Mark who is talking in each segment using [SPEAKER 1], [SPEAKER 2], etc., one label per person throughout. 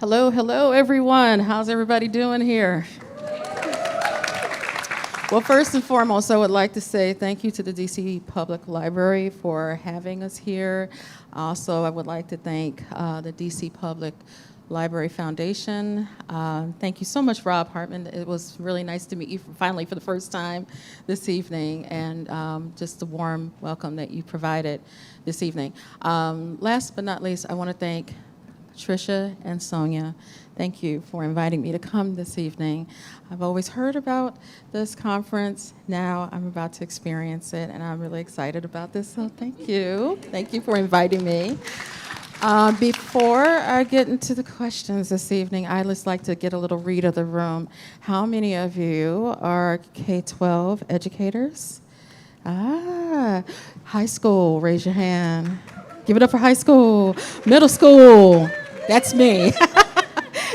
[SPEAKER 1] Hello, hello, everyone. How's everybody doing here? Well, first and foremost, I would like to say thank you to the DC Public Library for having us here. Also, I would like to thank the DC Public Library Foundation. Thank you so much, Rob Hartman. It was really nice to meet you finally for the first time this evening, and just the warm welcome that you provided this evening. Last but not least, I want to thank Tricia and Sonia. Thank you for inviting me to come this evening. I've always heard about this conference. Now I'm about to experience it, and I'm really excited about this, so thank you. Thank you for inviting me. Before I get into the questions this evening, I'd just like to get a little read of the room. How many of you are K-12 educators? High school, raise your hand. Give it up for high school. Middle school, that's me.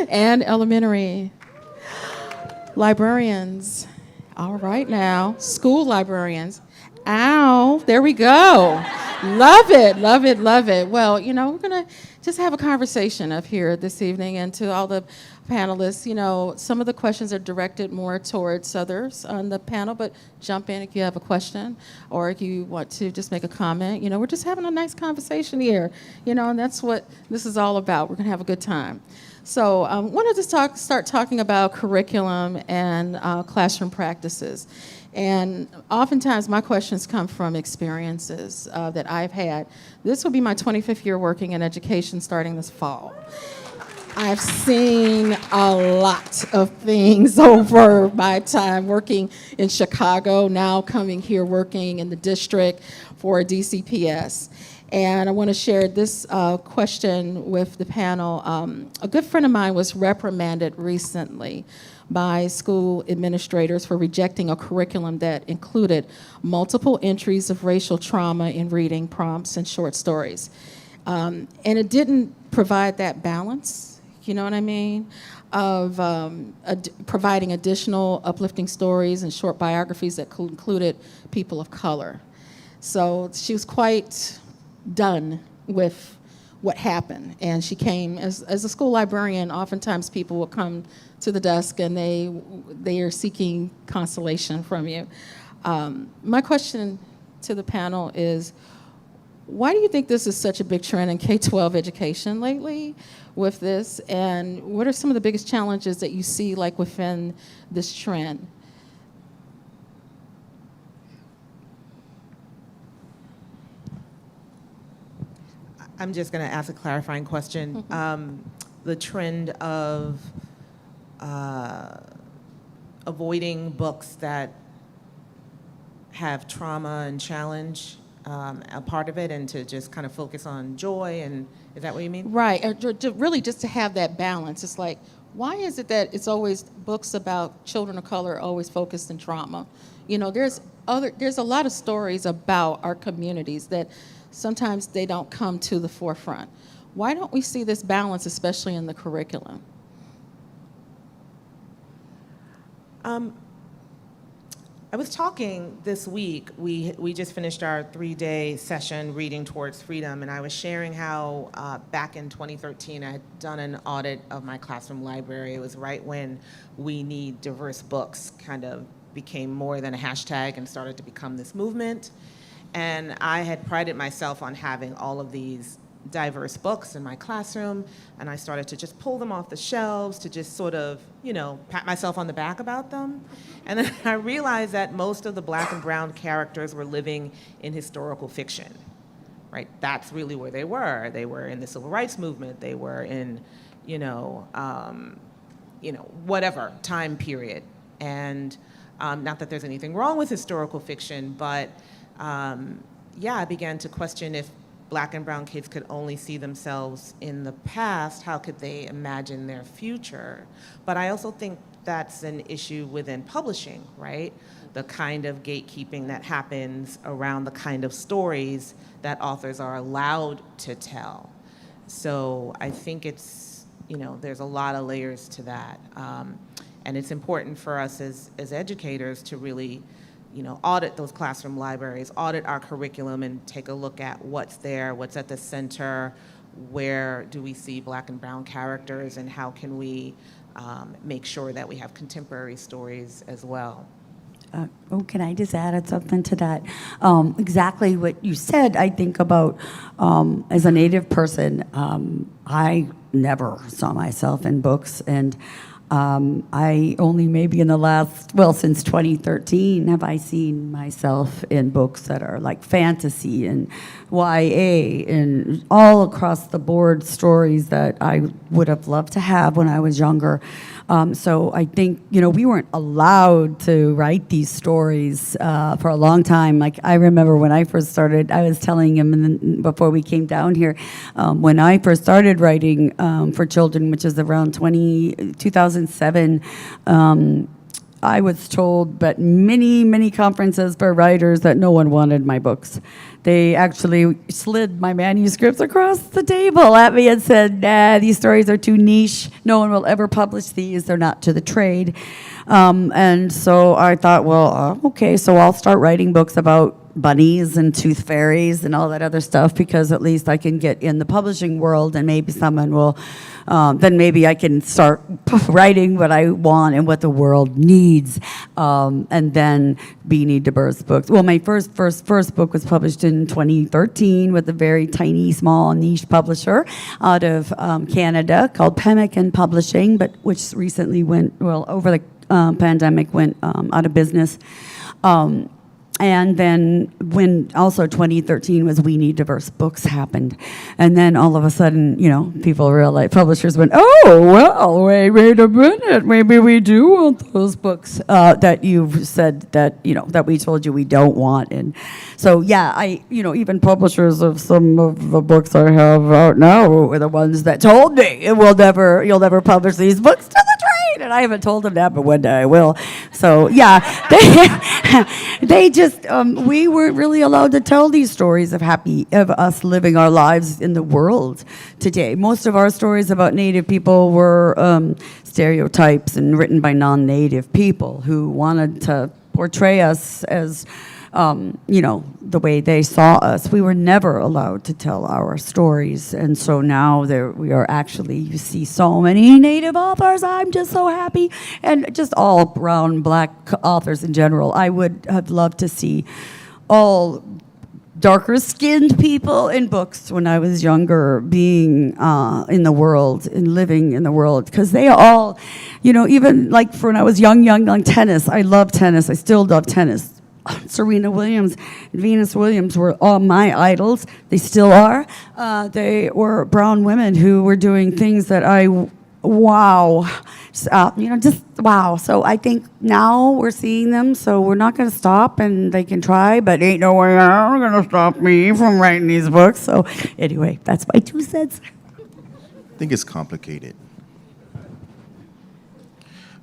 [SPEAKER 1] And elementary. Librarians. All right now, school librarians. Ow, there we go. Love it, love it, love it. Well, we're going to just have a conversation up here this evening, and to all the panelists, some of the questions are directed more towards others on the panel, but jump in if you have a question or if you want to just make a comment. We're just having a nice conversation here, and that's what this is all about. We're going to have a good time. So I wanted to start talking about curriculum and classroom practices. And oftentimes my questions come from experiences that I've had. This will be my 25th year working in education starting this fall. I've seen a lot of things over my time working in Chicago, now coming here working in the district for DCPS. And I want to share this question with the panel. A good friend of mine was reprimanded recently by school administrators for rejecting a curriculum that included multiple entries of racial trauma in reading prompts and short stories. And it didn't provide that balance, you know what I mean, of providing additional uplifting stories and short biographies that included people of color. So she was quite done with what happened, and she came as a school librarian. Oftentimes people will come to the desk and they are seeking consolation from you. My question to the panel is, why do you think this is such a big trend in K-12 education lately with this, and what are some of the biggest challenges that you see like within this trend?
[SPEAKER 2] I'm just going to ask a clarifying question. The trend of avoiding books that have trauma and challenge a part of it, and to just kind of focus on joy, and is that what you mean?
[SPEAKER 1] Right, really just to have that balance. It's like, why is it that it's always books about children of color are always focused in trauma? There's a lot of stories about our communities that sometimes they don't come to the forefront. Why don't we see this balance, especially in the curriculum?
[SPEAKER 2] I was talking this week, we just finished our 3-day session reading Towards Freedom, and I was sharing how back in 2013 I had done an audit of my classroom library. It was right when We Need Diverse Books kind of became more than a hashtag and started to become this movement. And I had prided myself on having all of these diverse books in my classroom, and I started to just pull them off the shelves to just sort of, pat myself on the back about them. And then I realized that most of the Black and brown characters were living in historical fiction, right? That's really where they were. They were in the Civil Rights Movement. They were in, whatever time period. And not that there's anything wrong with historical fiction, but I began to question, if Black and brown kids could only see themselves in the past, how could they imagine their future? But I also think that's an issue within publishing, right? The kind of gatekeeping that happens around the kind of stories that authors are allowed to tell. So I think it's, there's a lot of layers to that. And it's important for us as educators to really audit those classroom libraries, audit our curriculum, and take a look at what's there, what's at the center, where do we see Black and brown characters, and how can we make sure that we have contemporary stories as well?
[SPEAKER 3] Can I just add something to that? Exactly what you said, I think about as a Native person, I never saw myself in books, and I only maybe in the last, well, since 2013 have I seen myself in books that are like fantasy and YA and all across the board stories that I would have loved to have when I was younger. So I think, we weren't allowed to write these stories for a long time. Like, I remember when I first started, I was telling him before we came down here, when I first started writing for children, which is around 2007, I was told at many, many conferences for writers that no one wanted my books. They actually slid my manuscripts across the table at me and said, nah, these stories are too niche. No one will ever publish these. They're not to the trade. And so I thought, well, okay, so I'll start writing books about bunnies and tooth fairies and all that other stuff, because at least I can get in the publishing world, and maybe someone will, then maybe I can start writing what I want and what the world needs, and then Beanie DeBurse books. Well, my first book was published in 2013 with a very tiny, small, niche publisher out of Canada called Pemmican Publishing, but which recently over the pandemic went out of business. And then when also 2013 was We Need Diverse Books happened. And then all of a sudden, people realized, publishers went, oh, well, wait a minute, maybe we do want those books that you've said that, that we told you we don't want. And so, yeah, even publishers of some of the books I have out now were the ones that told me you'll never publish these books to the trade. And I haven't told them that, but one day I will. So, yeah, they just, we weren't really allowed to tell these stories of us living our lives in the world today. Most of our stories about Native people were stereotypes and written by non-Native people who wanted to portray us as, the way they saw us. We were never allowed to tell our stories. And so now we are actually, you see so many Native authors. I'm just so happy. And just all brown, Black authors in general. I would have loved to see all darker skinned people in books when I was younger being in the world and living in the world, because they all, even like for when I was young tennis, I love tennis. I still love tennis. Serena Williams and Venus Williams were all my idols. They still are. They were brown women who were doing things that wow. Just wow. So I think now we're seeing them, so we're not going to stop, and they can try, but ain't no way they're going to stop me from writing these books. So anyway, that's my 2 cents.
[SPEAKER 4] I think it's complicated.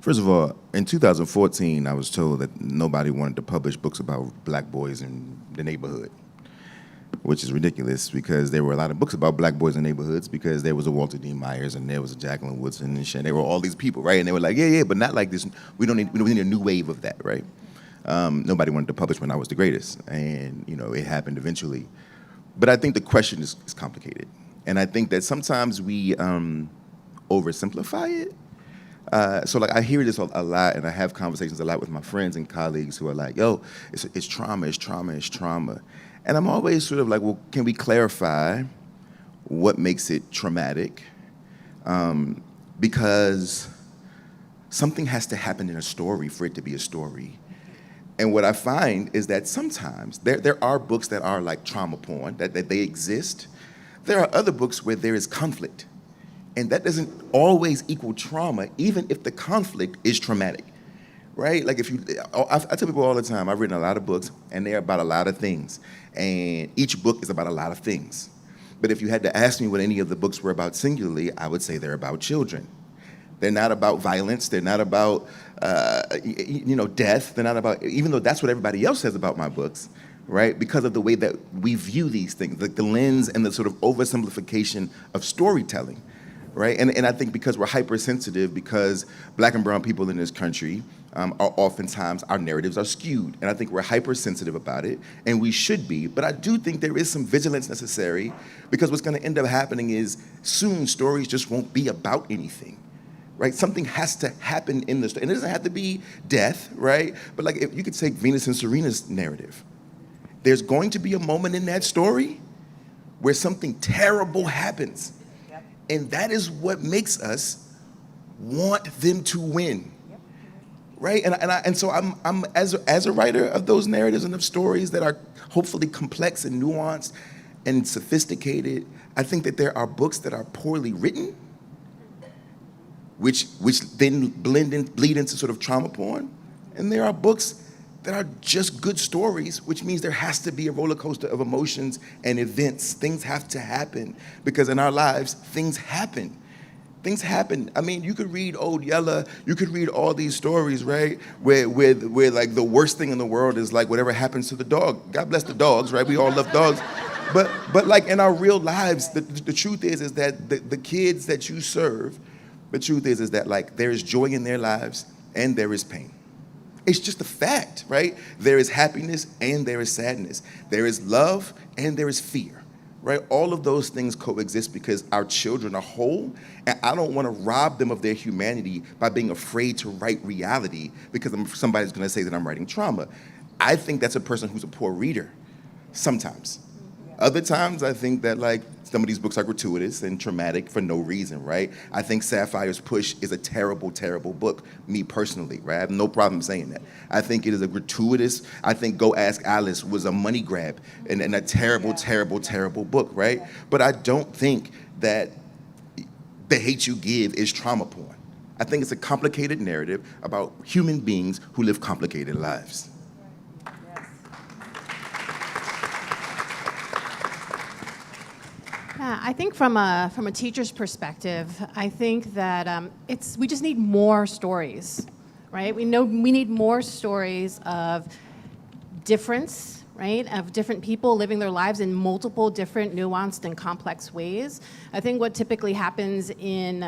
[SPEAKER 4] First of all, in 2014, I was told that nobody wanted to publish books about Black boys in the neighborhood, which is ridiculous, because there were a lot of books about Black boys in neighborhoods, because there was a Walter D. Myers and there was a Jacqueline Woodson and shit. There were all these people, right? And they were like, yeah, but not like this. We don't need a new wave of that, right? Nobody wanted to publish when I was the greatest, and it happened eventually. But I think the question is complicated, and I think that sometimes we oversimplify it. So I hear this a lot, and I have conversations a lot with my friends and colleagues who are like, yo, it's trauma, it's trauma, it's trauma. And I'm always sort of like, well, can we clarify what makes it traumatic? Because something has to happen in a story for it to be a story. And what I find is that sometimes there are books that are like trauma porn, that they exist. There are other books where there is conflict. And that doesn't always equal trauma, even if the conflict is traumatic, right? Like I tell people all the time, I've written a lot of books, and they're about a lot of things. And each book is about a lot of things. But if you had to ask me what any of the books were about singularly, I would say they're about children. They're not about violence. They're not about, death. They're not about, even though that's what everybody else says about my books, right? Because of the way that we view these things, like the lens and the sort of oversimplification of storytelling. right? And I think because we're hypersensitive, because black and brown people in this country are oftentimes, our narratives are skewed. And I think we're hypersensitive about it, and we should be. But I do think there is some vigilance necessary, because what's going to end up happening is soon stories just won't be about anything. Right? Something has to happen in the story. And it doesn't have to be death, right? But like, if you could take Venus and Serena's narrative, there's going to be a moment in that story where something terrible happens. Yep. And that is what makes us want them to win. Yep. Right? And so I'm as a writer of those narratives and of stories that are hopefully complex and nuanced and sophisticated, I think that there are books that are poorly written, which then bleed into sort of trauma porn. And there are books that are just good stories, which means there has to be a roller coaster of emotions and events. Things have to happen, because in our lives, things happen. Things happen. I mean, you could read Old Yeller, you could read all these stories, right? Where like the worst thing in the world is like whatever happens to the dog. God bless the dogs, right? We all love dogs. But like in our real lives, the truth is that the kids that you serve, the truth is that like there is joy in their lives and there is pain. It's just a fact, right? There is happiness and there is sadness. There is love and there is fear, right? All of those things coexist because our children are whole, and I don't want to rob them of their humanity by being afraid to write reality because somebody's going to say that I'm writing trauma. I think that's a person who's a poor reader sometimes. Other times, I think that like some of these books are gratuitous and traumatic for no reason, right? I think Sapphire's Push is a terrible, terrible book, me personally, right? I have no problem saying that. I think it is a gratuitous, I think Go Ask Alice was a money grab and a terrible, terrible, terrible book, right? But I don't think that The Hate U Give is trauma porn. I think it's a complicated narrative about human beings who live complicated lives.
[SPEAKER 5] Yeah, I think from a teacher's perspective, I think that we just need more stories, right? We need more stories of difference, right? Of different people living their lives in multiple different nuanced and complex ways. I think what typically happens in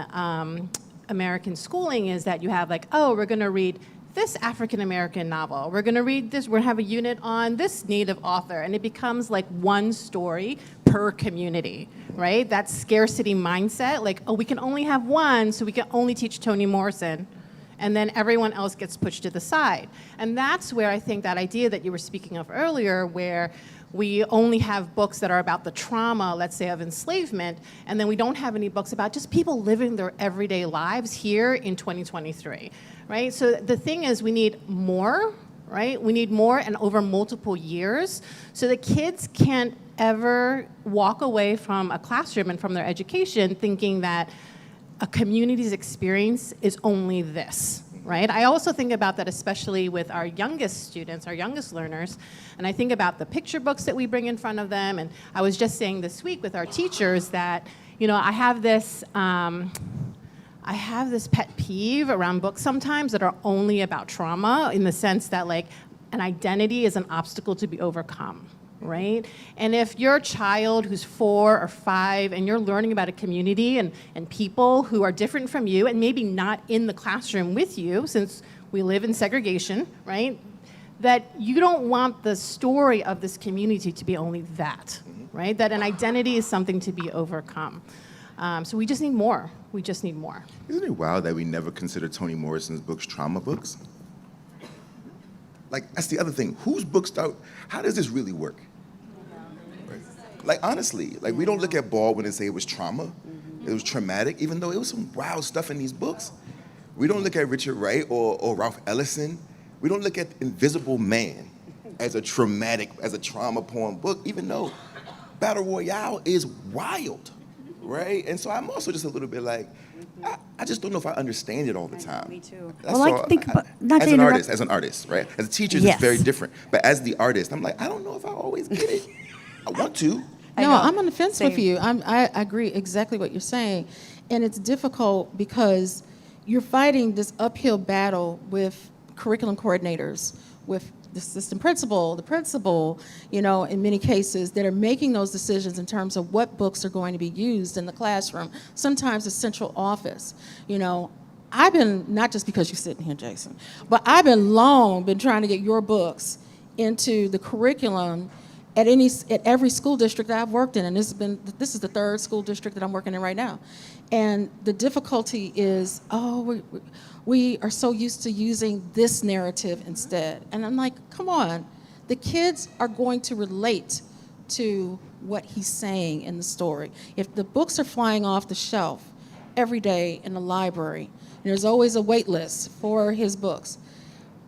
[SPEAKER 5] American schooling is that you have like, oh, we're going to read this African-American novel. We're gonna read this, we're gonna have a unit on this Native author, and it becomes like one story per community, right? That scarcity mindset, like, oh, we can only have one, so we can only teach Toni Morrison, and then everyone else gets pushed to the side. And that's where I think that idea that you were speaking of earlier, where we only have books that are about the trauma, let's say, of enslavement, and then we don't have any books about just people living their everyday lives here in 2023, right? So the thing is, we need more, right? We need more and over multiple years, so that kids can't ever walk away from a classroom and from their education thinking that a community's experience is only this, right? I also think about that especially with our youngest students, our youngest learners, and I think about the picture books that we bring in front of them, and I was just saying this week with our teachers that, you know, I have this pet peeve around books sometimes that are only about trauma, in the sense that like an identity is an obstacle to be overcome, right? And if your child who's 4 or 5 and you're learning about a community and people who are different from you and maybe not in the classroom with you, since we live in segregation, right? That you don't want the story of this community to be only that, right? That an identity is something to be overcome. So we just need more. We just need more.
[SPEAKER 4] Isn't it wild that we never consider Toni Morrison's books trauma books? Like, that's the other thing. Whose books how does this really work? Right? Like, honestly, like, we don't look at Baldwin and say it was trauma. It was traumatic, even though it was some wild stuff in these books. We don't look at Richard Wright or Ralph Ellison. We don't look at Invisible Man as a trauma porn book, even though Battle Royale is wild, right? And so I'm also just a little bit like, I just don't know if I understand it all the time.
[SPEAKER 3] Me too.
[SPEAKER 4] That's
[SPEAKER 3] Well,
[SPEAKER 4] all.
[SPEAKER 3] I think about, not
[SPEAKER 4] as
[SPEAKER 3] to
[SPEAKER 4] an
[SPEAKER 3] interrupt.
[SPEAKER 4] artist, right? As a teacher,
[SPEAKER 3] Yes.
[SPEAKER 4] it's very different. But as the artist, I'm like, I don't know if I always get it. I want to.
[SPEAKER 1] No, I'm on the fence with you. I agree exactly what you're saying. And it's difficult because you're fighting this uphill battle with curriculum coordinators, with the assistant principal, the principal, you know, in many cases, that are making those decisions in terms of what books are going to be used in the classroom, sometimes the central office. You know, I've been, not just because you're sitting here, Jason, but I've been trying to get your books into the curriculum at every school district that I've worked in, and this is the third school district that I'm working in right now. And the difficulty is, we are so used to using this narrative instead. And I'm like, come on, the kids are going to relate to what he's saying in the story. If the books are flying off the shelf every day in the library, and there's always a wait list for his books,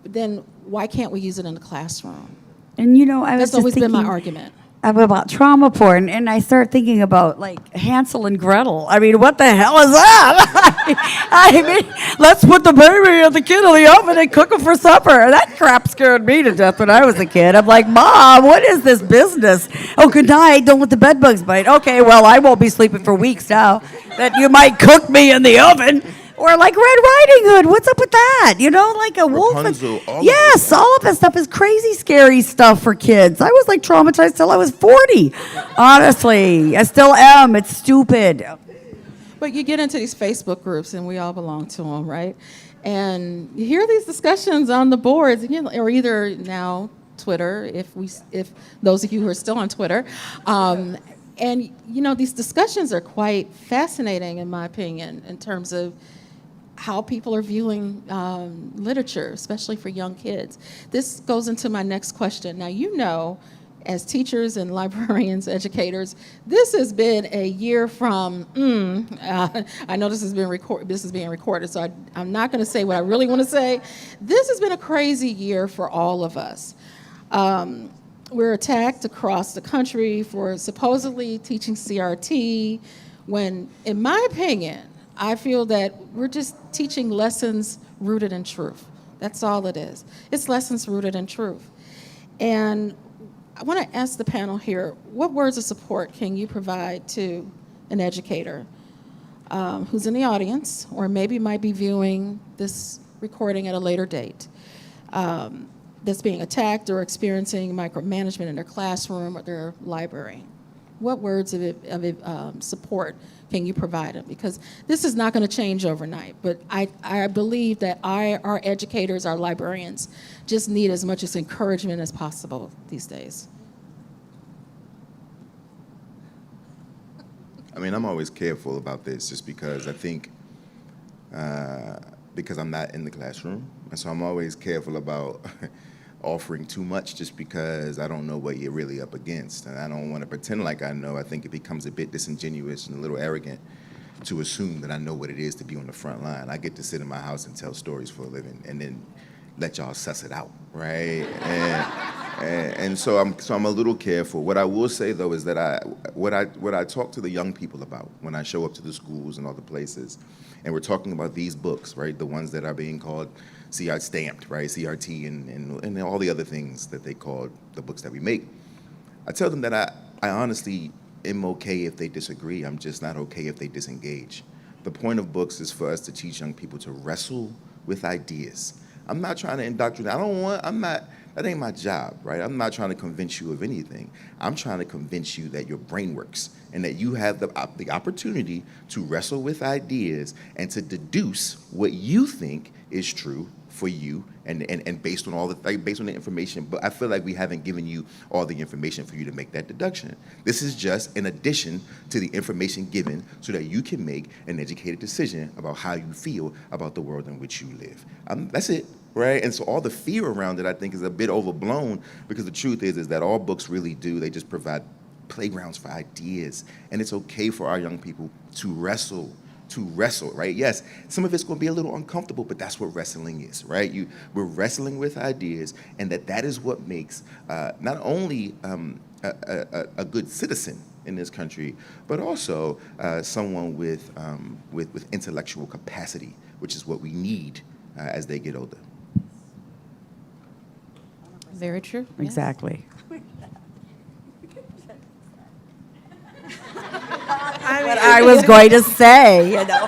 [SPEAKER 1] then why can't we use it in the classroom?
[SPEAKER 3] And you know, I was
[SPEAKER 1] That's
[SPEAKER 3] just
[SPEAKER 1] always been my
[SPEAKER 3] thinking
[SPEAKER 1] argument.
[SPEAKER 3] about trauma porn, and I start thinking about like Hansel and Gretel. I mean, what the hell is that? I mean, let's put the baby and the kid in the oven and cook them for supper. That crap scared me to death when I was a kid. I'm like, Mom, what is this business? Oh, good night. Don't let the bed bugs bite. Okay, well, I won't be sleeping for weeks now. That you might cook me in the oven. Or like Red Riding Hood, what's up with that? You know, like a wolf.
[SPEAKER 4] Rapunzel, all of
[SPEAKER 3] Yes, all of that stuff is crazy, scary stuff for kids. I was like traumatized till I was 40. Honestly, I still am. It's stupid.
[SPEAKER 1] But you get into these Facebook groups, and we all belong to them, right? And you hear these discussions on the boards, you know, or either now Twitter, if those of you who are still on Twitter. And, you know, these discussions are quite fascinating, in my opinion, in terms of how people are viewing literature, especially for young kids. This goes into my next question. Now, you know, as teachers and librarians, educators, this has been a year from, I know this is being recorded, so I'm not going to say what I really want to say. This has been a crazy year for all of us. We're attacked across the country for supposedly teaching CRT, when, in my opinion, I feel that we're just teaching lessons rooted in truth. That's all it is. It's lessons rooted in truth. And I want to ask the panel here, what words of support can you provide to an educator who's in the audience, or maybe might be viewing this recording at a later date, that's being attacked or experiencing micromanagement in their classroom or their library? What words of support can you provide them? Because this is not going to change overnight, but I believe that our educators, our librarians, just need as much as encouragement as possible these days.
[SPEAKER 4] I mean, I'm always careful about this just because I think, because I'm not in the classroom, and so I'm always careful about offering too much just because I don't know what you're really up against, and I don't want to pretend like I know. I think it becomes a bit disingenuous and a little arrogant to assume that I know what it is to be on the front line. I get to sit in my house and tell stories for a living, and then let y'all suss it out, right? And so I'm a little careful. What I will say though is that what I talk to the young people about when I show up to the schools and all the places, and we're talking about these books, right? The ones that are being called CRT stamped, right? CRT and all the other things that they call the books that we make. I tell them that I honestly am okay if they disagree. I'm just not okay if they disengage. The point of books is for us to teach young people to wrestle with ideas. I'm not trying to indoctrinate. That ain't my job, right? I'm not trying to convince you of anything. I'm trying to convince you that your brain works and that you have the opportunity to wrestle with ideas and to deduce what you think is true for you and based on based on the information. But I feel like we haven't given you all the information for you to make that deduction. This is just an addition to the information given so that you can make an educated decision about how you feel about the world in which you live. That's it. Right? And so all the fear around it, I think, is a bit overblown, because the truth is that all books really do, they just provide playgrounds for ideas. And it's okay for our young people to wrestle, right? Yes, some of it's going to be a little uncomfortable, but that's what wrestling is, right? We're wrestling with ideas, and that is what makes not only a good citizen in this country, but also someone with intellectual capacity, which is what we need as they get older.
[SPEAKER 1] Very true. Yes.
[SPEAKER 3] Exactly.
[SPEAKER 2] I
[SPEAKER 3] What I was going to say, you know.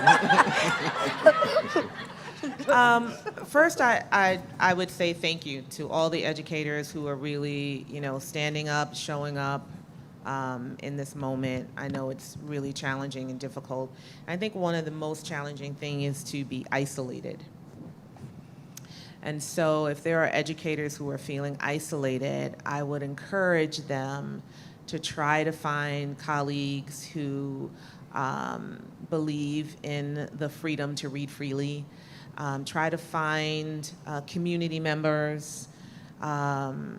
[SPEAKER 2] First, I would say thank you to all the educators who are really, standing up, showing up in this moment. I know it's really challenging and difficult. I think one of the most challenging things is to be isolated. And so if there are educators who are feeling isolated, I would encourage them to try to find colleagues who believe in the freedom to read freely. Try to find community members, who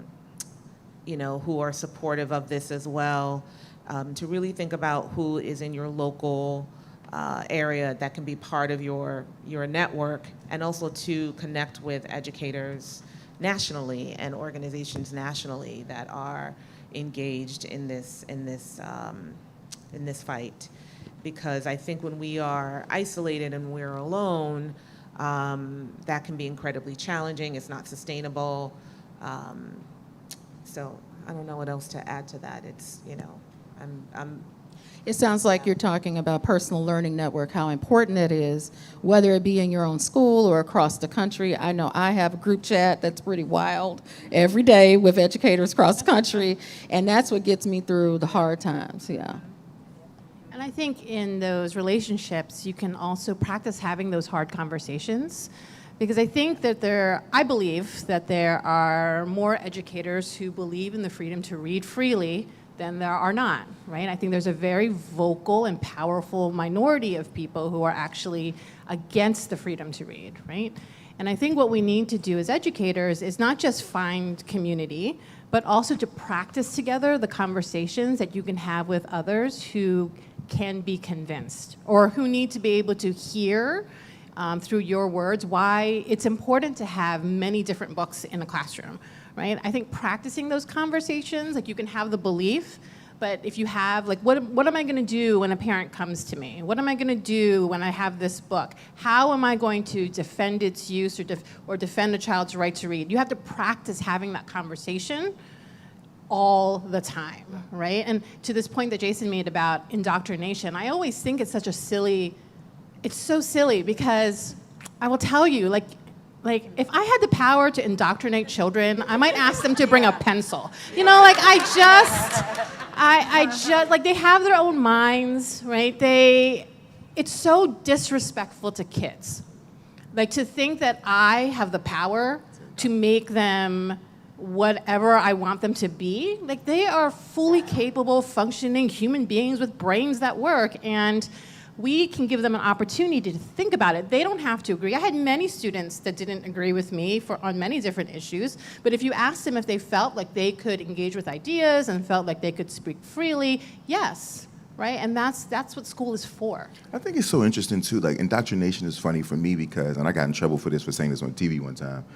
[SPEAKER 2] are supportive of this as well. To really think about who is in your local area that can be part of your network, and also to connect with educators nationally and organizations nationally that are engaged in this fight. Because I think when we are isolated and we're alone, that can be incredibly challenging. It's not sustainable. So I don't know what else to add to that. It's,
[SPEAKER 1] It sounds like you're talking about personal learning network, how important it is, whether it be in your own school or across the country. I know I have a group chat that's pretty wild every day with educators across the country, and that's what gets me through the hard times, yeah.
[SPEAKER 5] And I think in those relationships, you can also practice having those hard conversations, because I think that I believe that there are more educators who believe in the freedom to read freely than there are not, right? I think there's a very vocal and powerful minority of people who are actually against the freedom to read, right? And I think what we need to do as educators is not just find community, but also to practice together the conversations that you can have with others who can be convinced, or who need to be able to hear through your words why it's important to have many different books in a classroom, right? I think practicing those conversations, like you can have the belief, but if you have, like, what am I gonna do when a parent comes to me? What am I gonna do when I have this book? How am I going to defend its use or defend a child's right to read? You have to practice having that conversation all the time, right? And to this point that Jason made about indoctrination, I always think it's so silly, because I will tell you, like if I had the power to indoctrinate children, I might ask them to bring a pencil. I just, like, they have their own minds, right? It's so disrespectful to kids. Like, to think that I have the power to make them whatever I want them to be. Like, they are fully capable, functioning human beings with brains that work, and we can give them an opportunity to think about it. They don't have to agree. I had many students that didn't agree with me on many different issues, but if you asked them if they felt like they could engage with ideas and felt like they could speak freely, yes, right? And that's what school is for.
[SPEAKER 4] I think it's so interesting too. Like, indoctrination is funny for me because, and I got in trouble for saying this on TV one time,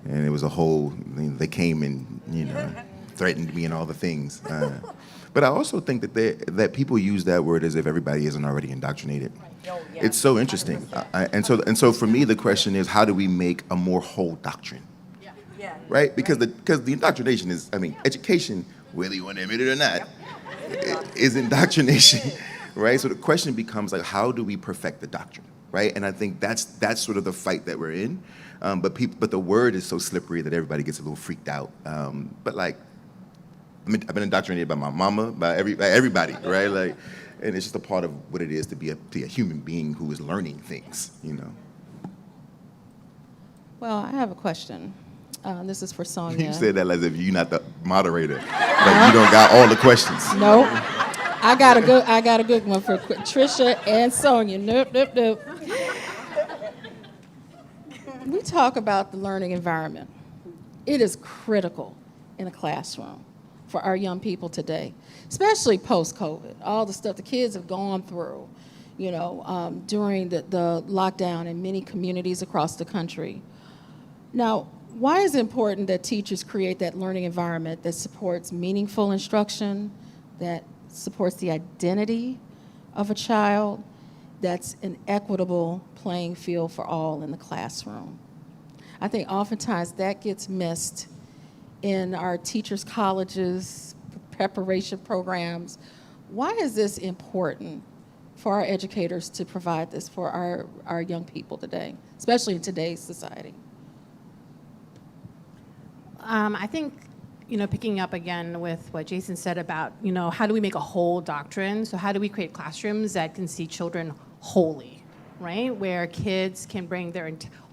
[SPEAKER 4] and it was a whole. They came and threatened me and all the things. But I also think that people use that word as if everybody isn't already indoctrinated. It's so interesting. And so for me, the question is, how do we make a more whole doctrine? Right? Because the indoctrination is, education, whether you want to admit it or not, is indoctrination, right? So the question becomes, like, how do we perfect the doctrine, right? And I think that's sort of the fight that we're in. But the word is so slippery that everybody gets a little freaked out. But like, I've been indoctrinated by my mama, by everybody, right? Like, and it's just a part of what it is to be a human being who is learning things,
[SPEAKER 1] Well, I have a question. This is for Sonia.
[SPEAKER 4] You said that as if you're not the moderator. Like, you don't got all the questions.
[SPEAKER 1] Nope. I got a good one for Trisha and Sonia. Nope. We talk about the learning environment. It is critical in a classroom for our young people today, especially post-COVID, all the stuff the kids have gone through, during the lockdown in many communities across the country. Now, why is it important that teachers create that learning environment that supports meaningful instruction, that supports the identity of a child, that's an equitable playing field for all in the classroom? I think oftentimes that gets missed in our teachers' colleges, preparation programs. Why is this important for our educators to provide this for our young people today, especially in today's society?
[SPEAKER 5] I think, picking up again with what Jason said about, how do we make a whole doctrine? So how do we create classrooms that can see children wholly, right? Where kids can bring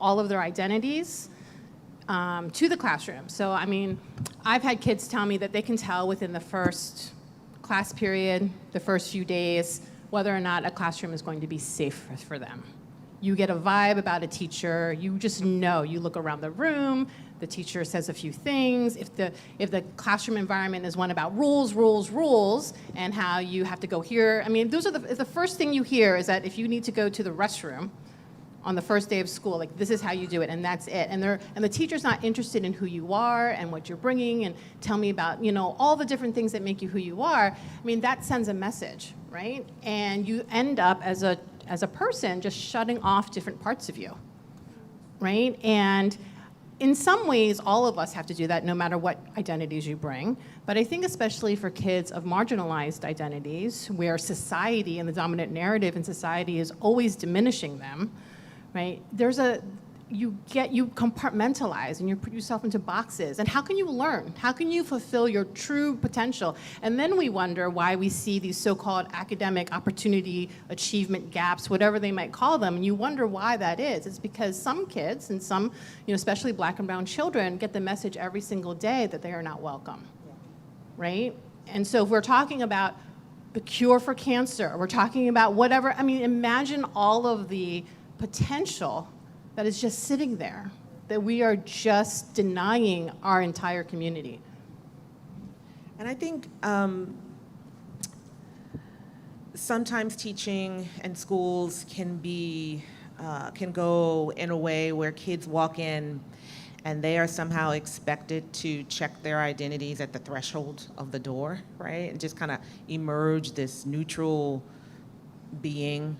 [SPEAKER 5] all of their identities to the classroom. So, I've had kids tell me that they can tell within the first class period, the first few days, whether or not a classroom is going to be safe for them. You get a vibe about a teacher. You just know. You look around the room. The teacher says a few things. If the classroom environment is one about rules, and how you have to go here. Those are the first thing you hear is that if you need to go to the restroom on the first day of school, like this is how you do it, and that's it. And the teacher's not interested in who you are and what you're bringing, and tell me about all the different things that make you who you are. That sends a message, right? And you end up as a person just shutting off different parts of you, right? And in some ways, all of us have to do that no matter what identities you bring. But I think especially for kids of marginalized identities, where society and the dominant narrative in society is always diminishing them, right? You compartmentalize and you put yourself into boxes. And how can you learn? How can you fulfill your true potential? And then we wonder why we see these so-called academic opportunity achievement gaps, whatever they might call them. And you wonder why that is. It's because some kids and some, especially Black and brown children, get the message every single day that they are not welcome, right? And so if we're talking about the cure for cancer, we're talking about whatever, imagine all of the potential that is just sitting there, that we are just denying our entire community.
[SPEAKER 2] And I think sometimes teaching and schools can go in a way where kids walk in and they are somehow expected to check their identities at the threshold of the door, right? And just kind of emerge this neutral being.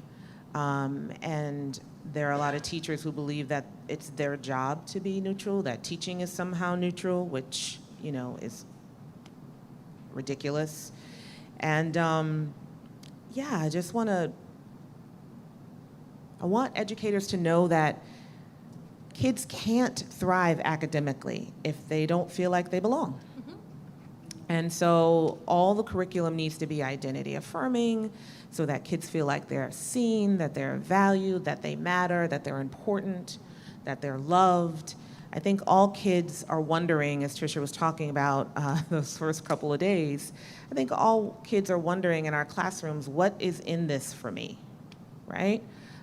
[SPEAKER 2] And there are a lot of teachers who believe that it's their job to be neutral, that teaching is somehow neutral, which, is ridiculous. And I want educators to know that kids can't thrive academically if they don't feel like they belong. And so all the curriculum needs to be identity affirming so that kids feel like they're seen, that they're valued, that they matter, that they're important, that they're loved. I think all kids are wondering, as Tricia was talking about those first couple of days, I think all kids are wondering in our classrooms, what is in this for me, right?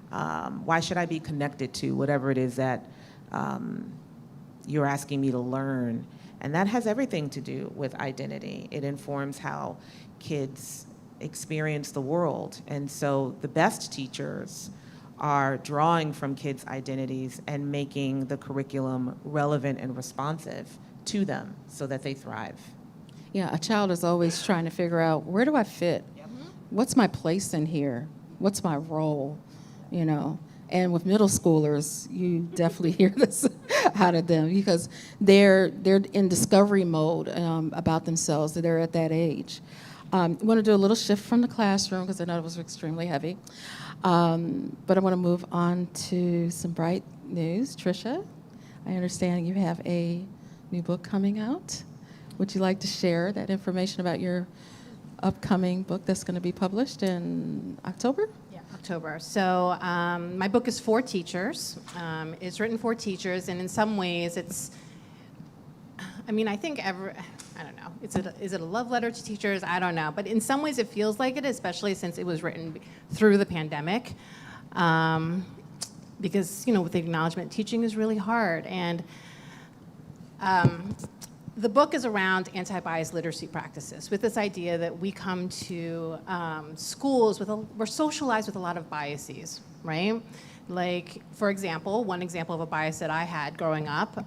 [SPEAKER 2] Why should I be connected to whatever it is that you're asking me to learn? And that has everything to do with identity. It informs how kids experience the world. And so the best teachers are drawing from kids' identities and making the curriculum relevant and responsive to them so that they thrive.
[SPEAKER 1] Yeah, a child is always trying to figure out, where do I fit? What's my place in here? What's my role? And with middle schoolers, you definitely hear this out of them because they're in discovery mode about themselves. They're at that age. I want to do a little shift from the classroom because I know it was extremely heavy. But I want to move on to some bright news. Tricia, I understand you have a new book coming out. Would you like to share that information about your upcoming book that's going to be published in October?
[SPEAKER 5] October. So my book is for teachers. It's written for teachers, and in some ways it's, I think I don't know. Is it a love letter to teachers? I don't know. But in some ways it feels like it, especially since it was written through the pandemic. Because, with the acknowledgement, teaching is really hard. And the book is around anti-bias literacy practices, with this idea that we come to schools we're socialized with a lot of biases, right? Like, for example, one example of a bias that I had growing up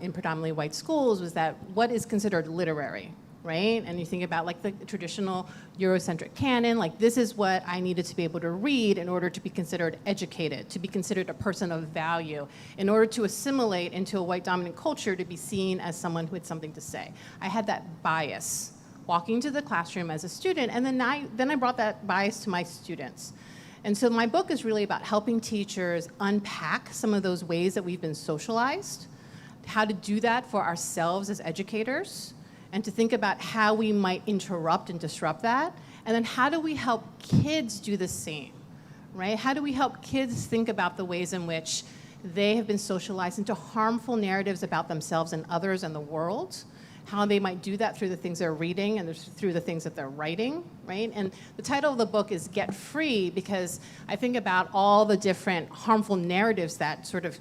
[SPEAKER 5] in predominantly white schools was that what is considered literary, right? And you think about like the traditional Eurocentric canon, like this is what I needed to be able to read in order to be considered educated, to be considered a person of value, in order to assimilate into a white dominant culture, to be seen as someone who had something to say. I had that bias walking to the classroom as a student, and then I brought that bias to my students. And so my book is really about helping teachers unpack some of those ways that we've been socialized, how to do that for ourselves as educators, and to think about how we might interrupt and disrupt that, and then how do we help kids do the same, right? How do we help kids think about the ways in which they have been socialized into harmful narratives about themselves and others and the world, how they might do that through the things they're reading and through the things that they're writing, right? And the title of the book is Get Free, because I think about all the different harmful narratives that sort of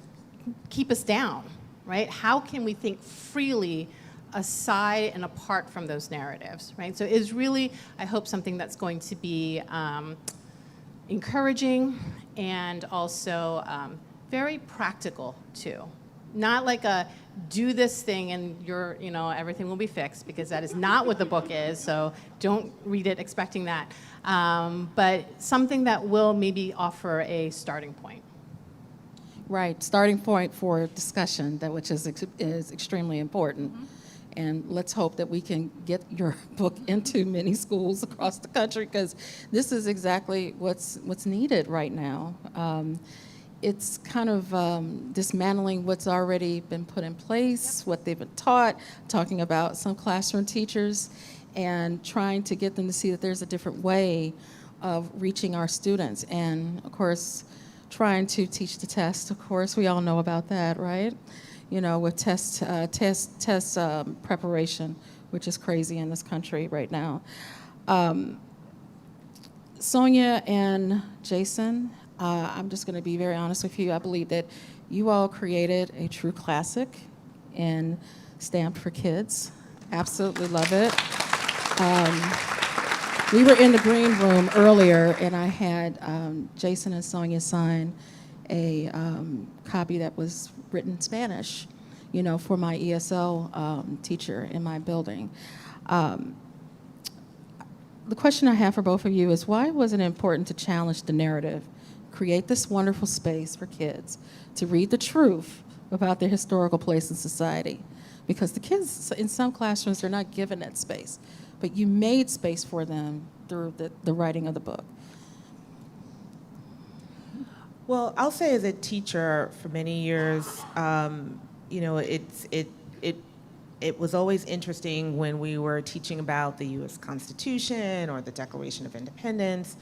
[SPEAKER 5] keep us down, right? How can we think freely aside and apart from those narratives, right? So it's really, I hope, something that's going to be encouraging and also very practical too. Not like a do this thing and everything will be fixed, because that is not what the book is, so don't read it expecting that. But something that will maybe offer a starting point.
[SPEAKER 1] Right, starting point for discussion, which is extremely important. And let's hope that we can get your book into many schools across the country, because this is exactly what's needed right now. It's kind of dismantling what's already been put in place, what they've been taught, talking about some classroom teachers, and trying to get them to see that there's a different way of reaching our students. And of course, trying to teach the test. Of course, we all know about that, right? With test preparation, which is crazy in this country right now. Sonia and Jason, I'm just going to be very honest with you. I believe that you all created a true classic in Stamped for Kids. Absolutely love it. We were in the green room earlier, and I had Jason and Sonia sign a copy that was written in Spanish, for my ESL teacher in my building. The question I have for both of you is, why was it important to challenge the narrative, create this wonderful space for kids to read the truth about their historical place in society? Because the kids in some classrooms, they're not given that space, but you made space for them through the writing of the book.
[SPEAKER 2] Well, I'll say as a teacher for many years, it was always interesting when we were teaching about the U.S. Constitution or the Declaration of Independence.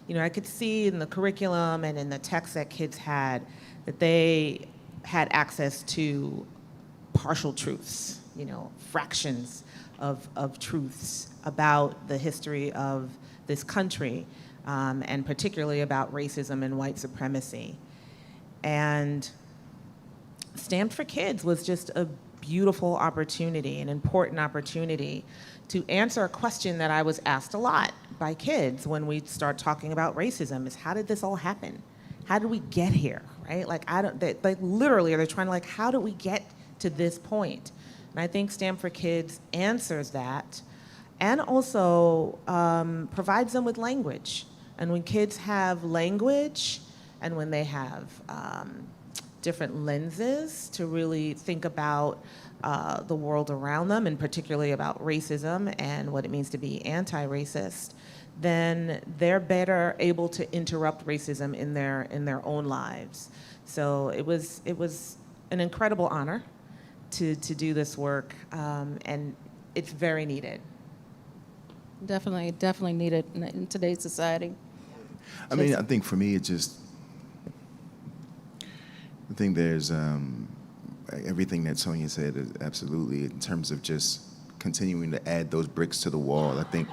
[SPEAKER 2] I could see in the curriculum and in the text that kids had that they had access to partial truths, fractions of truths about the history of this country, and particularly about racism and white supremacy. And Stamped for Kids was just a beautiful opportunity, an important opportunity to answer a question that I was asked a lot by kids when we start talking about racism, is how did this all happen? How did we get here, right? Literally, they're trying to how did we get to this point? And I think Stamped for Kids answers that, and also provides them with language. And when kids have language, and when they have different lenses to really think about the world around them, and particularly about racism and what it means to be anti-racist, then they're better able to interrupt racism in their own lives. So it was an incredible honor to do this work, and it's very needed.
[SPEAKER 1] Definitely needed in today's society.
[SPEAKER 4] I mean, I think for me, I think there's everything that Sonia said is absolutely, in terms of just continuing to add those bricks to the wall. I think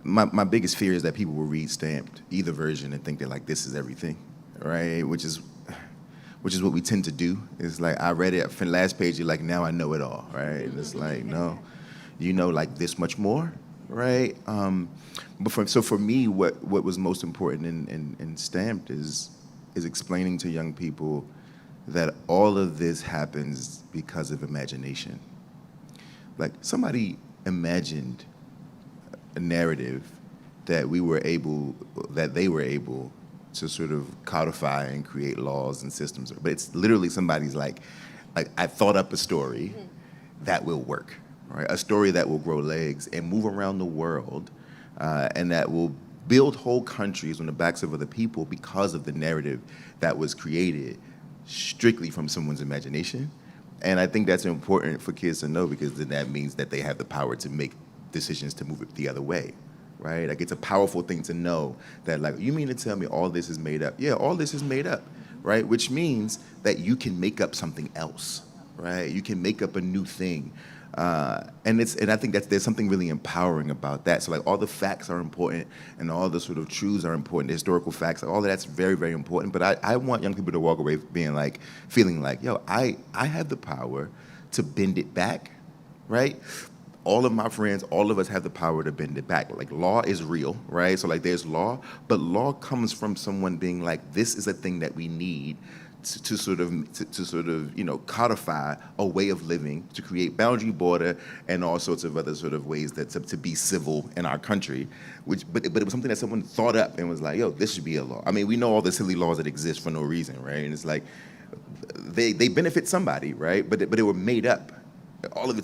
[SPEAKER 4] my biggest fear is that people will read Stamped, either version, and think they're like, this is everything, right? Which is what we tend to do. It's like, I read it from the last page, you're like, now I know it all, right? And it's like, no, this much more, right? But for me, what was most important in Stamped is explaining to young people that all of this happens because of imagination. Like, somebody imagined a narrative that they were able to sort of codify and create laws and systems. But it's literally somebody's like I thought up a story that will work, right? A story that will grow legs and move around the world, and that will build whole countries on the backs of other people because of the narrative that was created strictly from someone's imagination. And I think that's important for kids to know, because then that means that they have the power to make decisions to move it the other way, right? Like, it's a powerful thing to know that, like, you mean to tell me all this is made up? Yeah, all this is made up, right? Which means that you can make up something else, right? You can make up a new thing. And I think there's something really empowering about that. So, like, all the facts are important, and all the sort of truths are important, the historical facts, all of that's very, very important. But I want young people to walk away feeling like, yo, I have the power to bend it back, right? All of my friends, all of us have the power to bend it back. Like, law is real, right? So, like, there's law, but law comes from someone being like, this is a thing that we need to sort of codify a way of living, to create boundary, border, and all sorts of other sort of ways that to be civil in our country. But it was something that someone thought up and was like, yo, this should be a law. I mean, we know all the silly laws that exist for no reason, right? And it's like, they benefit somebody, right? But they were made up. All of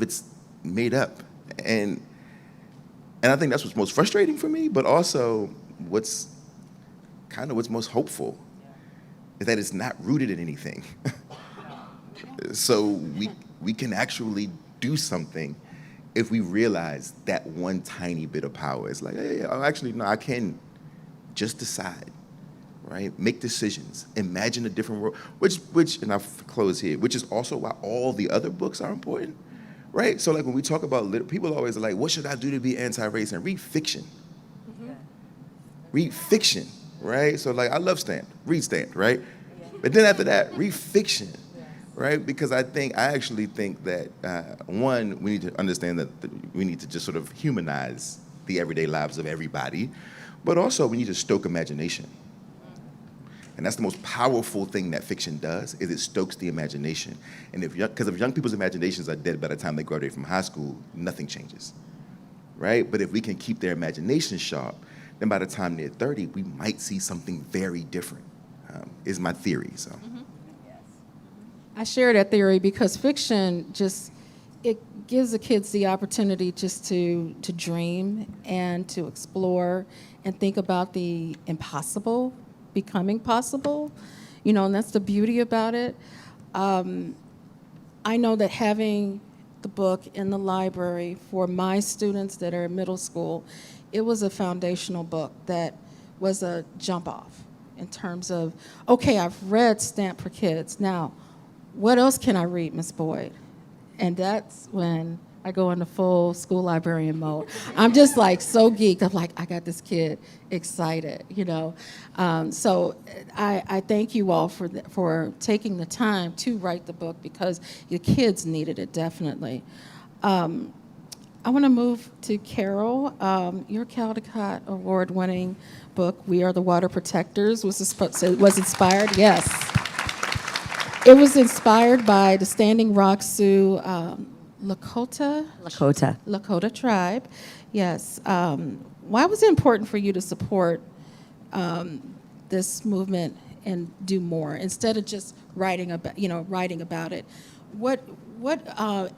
[SPEAKER 4] it's made up, and I think that's what's most frustrating for me. But also, what's most hopeful is that it's not rooted in anything. So we can actually do something if we realize that one tiny bit of power. It's like, hey, actually, no, I can just decide, right? Make decisions, imagine a different world, which, and I'll close here, which is also why all the other books are important, right? So, like, when we talk about people always are like, what should I do to be anti-racist? Read fiction. Read fiction. Right? So, like, I love Stamped. Read Stamped, right? But then after that, read fiction, right? Because I actually think that, one, we need to understand that we need to just sort of humanize the everyday lives of everybody, but also we need to stoke imagination. And that's the most powerful thing that fiction does, is it stokes the imagination. And because if young people's imaginations are dead by the time they graduate from high school, nothing changes, right? But if we can keep their imagination sharp, then by the time they're 30, we might see something very different, is my theory. So,
[SPEAKER 1] I share that theory because fiction it gives the kids the opportunity just to dream and to explore and think about the impossible becoming possible, and that's the beauty about it. I know that having the book in the library for my students that are in middle school, it was a foundational book that was a jump off in terms of, okay, I've read Stamp for Kids. Now, what else can I read, Ms. Boyd? And that's when I go into full school librarian mode. I'm just like so geeked. I'm like, I got this kid excited, So I thank you all for taking the time to write the book, because your kids needed it definitely. I want to move to Carol. Your Caldecott Award-winning book, We Are the Water Protectors, was inspired, yes. It was inspired by the Standing Rock Sioux Lakota tribe, yes. Why was it important for you to support this movement and do more instead of just writing about it? What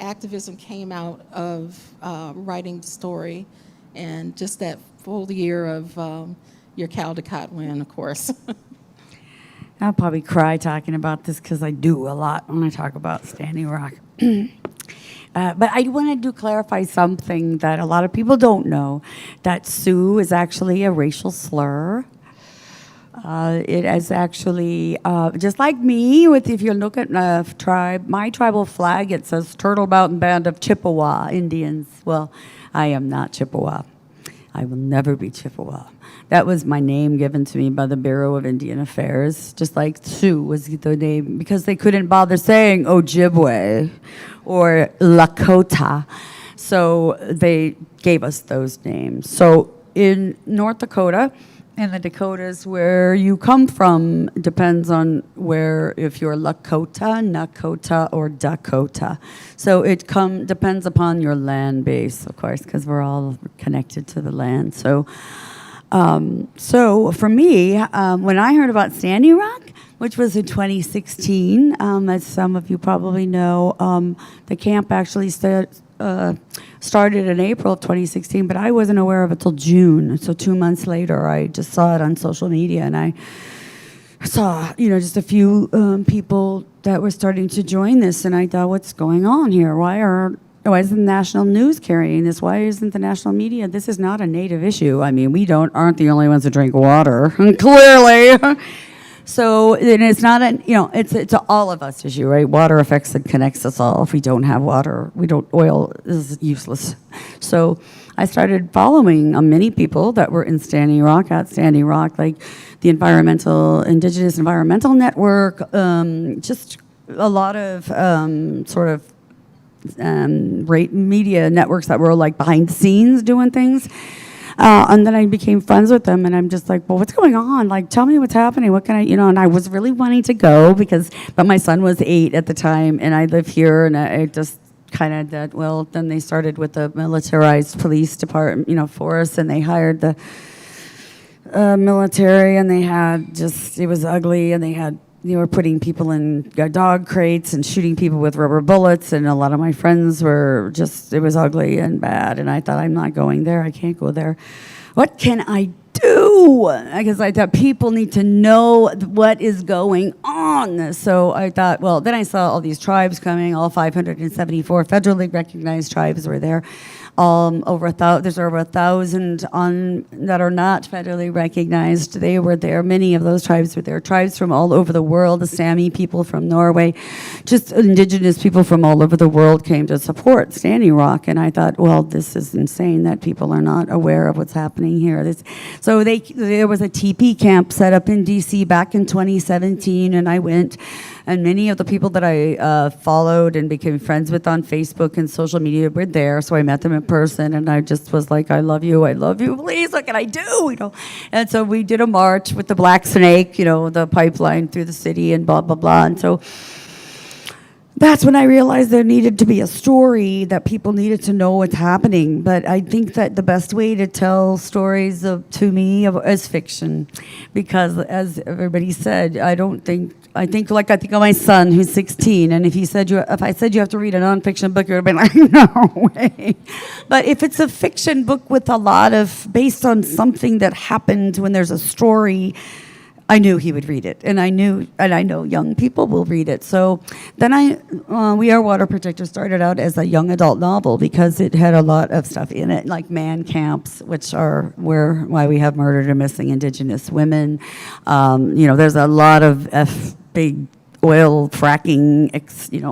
[SPEAKER 1] activism came out of writing the story and just that full year of your Caldecott win, of course?
[SPEAKER 3] I'll probably cry talking about this because I do a lot when I talk about Standing Rock. But I wanted to clarify something that a lot of people don't know, that Sioux is actually a racial slur. It is actually, just like me, if you look at my tribal flag, it says Turtle Mountain Band of Chippewa Indians. Well, I am not Chippewa. I will never be Chippewa. That was my name given to me by the Bureau of Indian Affairs, just like Sioux was the name, because they couldn't bother saying Ojibwe or Lakota. So they gave us those names. So in North Dakota, in the Dakotas, where you come from depends on if you're Lakota, Nakota, or Dakota. So it depends upon your land base, of course, because we're all connected to the land. So for me, when I heard about Standing Rock, which was in 2016, as some of you probably know, the camp actually started in April of 2016, but I wasn't aware of it till June. So 2 months later, I just saw it on social media, and I saw, just a few people that were starting to join this, and I thought, what's going on here? Why isn't the national news carrying this? Why isn't the national media? This is not a Native issue. I mean, we aren't the only ones who drink water, clearly. So, and it's not it's a all of us issue, right? Water affects and connects us all. If we don't have water, oil is useless. So I started following many people that were in Standing Rock, like the Indigenous Environmental Network, just a lot of media networks that were like behind the scenes doing things. And then I became friends with them, and I'm just like, well, what's going on? Like, tell me what's happening. What can I, and I was really wanting to go but my son was 8 at the time, and I live here, and I just kind of that, well, then they started with the militarized police department, force, and they hired the military, and they had it was ugly, and they were putting people in dog crates and shooting people with rubber bullets, and a lot of my friends were it was ugly and bad, and I thought, I'm not going there. I can't go there. What can I do? Because I thought people need to know what is going on. So I thought, well, then I saw all these tribes coming, all 574 federally recognized tribes were there. There's over 1,000 that are not federally recognized. They were there. Many of those tribes were there. Tribes from all over the world, the Sami people from Norway, just indigenous people from all over the world came to support Standing Rock. And I thought, well, this is insane that people are not aware of what's happening here. So there was a TP camp set up in DC back in 2017, and I went. And many of the people that I followed and became friends with on Facebook and social media were there. So I met them in person, and I just was like, I love you, please, what can I do? And so we did a march with the Black Snake, the pipeline through the city and blah, blah, blah. And so that's when I realized there needed to be a story, that people needed to know what's happening. But I think that the best way to tell stories to me is fiction, because as everybody said, I think of my son who's 16, and if I said you have to read a nonfiction book, you would have been like, no way. But if it's a fiction book with based on something that happened, when there's a story, I knew he would read it, and I know young people will read it. So then We Are Water Protectors started out as a young adult novel because it had a lot of stuff in it, like man camps, which are why we have murdered and missing Indigenous women. There's a lot of big oil fracking,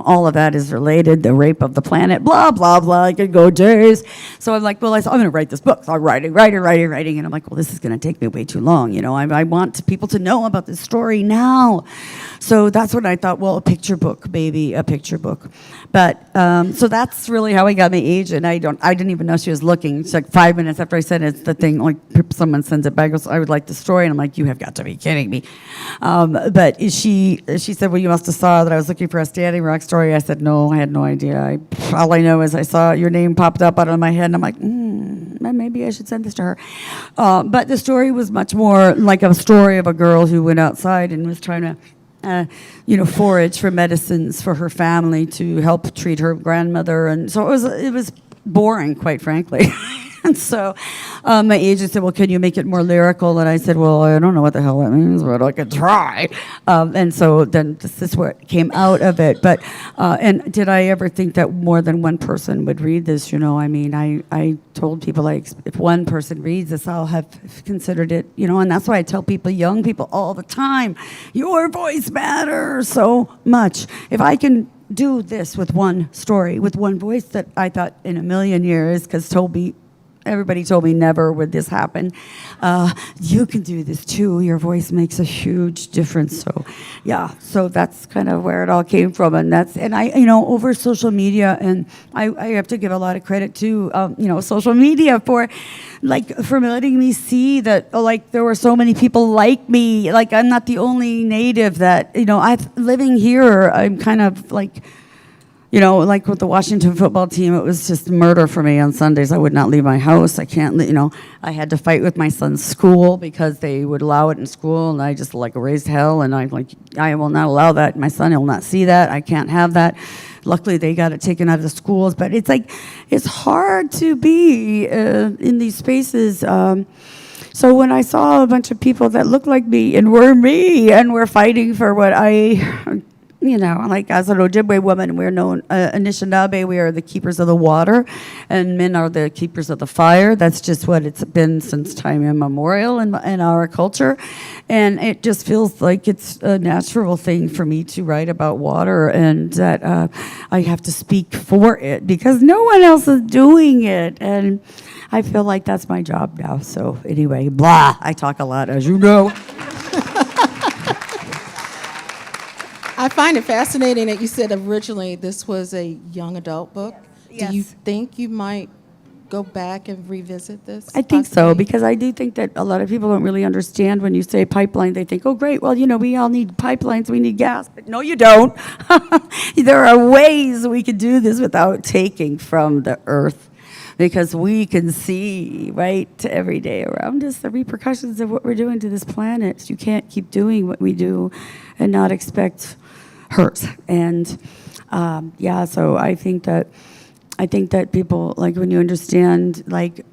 [SPEAKER 3] all of that is related, the rape of the planet, blah, blah, blah. I could go days. So I'm like, well, I'm going to write this book. So I'm writing. And I'm like, well, this is going to take me way too long. I want people to know about this story now. So that's when I thought, well, a picture book, baby, a picture book. But so that's really how I got my agent. I didn't even know she was looking. It's like 5 minutes after I said it's the thing, like someone sends it back, goes, I would like the story. And I'm like, you have got to be kidding me. But she said, well, you must have saw that I was looking for a Standing Rock story. I said, no, I had no idea. All I know is I saw your name popped up out of my head, and I'm like, maybe I should send this to her. But the story was much more like a story of a girl who went outside and was trying to forage for medicines for her family to help treat her grandmother. And so it was boring, quite frankly. And so my agent said, well, can you make it more lyrical? And I said, well, I don't know what the hell that means, but I could try. And so then this is what came out of it. But and did I ever think that more than one person would read this? I told people, if one person reads this, I'll have considered it, and that's why I tell people, young people all the time, your voice matters so much. If I can do this with one story, with one voice, that I thought in a million years, because everybody told me never would this happen. You can do this too. Your voice makes a huge difference. So, yeah. So that's kind of where it all came from, and I over social media, and I have to give a lot of credit to social media for letting me see that there were so many people like me. Like, I'm not the only Native that living here. I'm kind of like with the Washington football team, it was just murder for me on Sundays. I would not leave my house. I can't, I had to fight with my son's school because they would allow it in school, and I just raised hell, and I'm like, I will not allow that. My son will not see that. I can't have that. luckily they got it taken out of the schools. But it's like, it's hard to be in these spaces. So when I saw a bunch of people that looked like me and were me and were fighting for what like as an Ojibwe woman, we're known, Anishinaabe, we are the keepers of the water, and men are the keepers of the fire. That's just what it's been since time immemorial in our culture. And it just feels like it's a natural thing for me to write about water, and that I have to speak for it because no one else is doing it. And I feel like that's my job now. So anyway, blah, I talk a lot, as you know.
[SPEAKER 1] I find it fascinating that you said originally this was a young adult book.
[SPEAKER 3] Yes.
[SPEAKER 1] Do you think you might go back and revisit this?
[SPEAKER 3] I think so,
[SPEAKER 1] possibly?
[SPEAKER 3] because I do think that a lot of people don't really understand when you say pipeline. They think, oh, great, well, we all need pipelines, we need gas. But no, you don't. There are ways we could do this without taking from the earth, because we can see, right, every day around us the repercussions of what we're doing to this planet. You can't keep doing what we do and not expect hurt. And so I think that people, like, when you understand, like,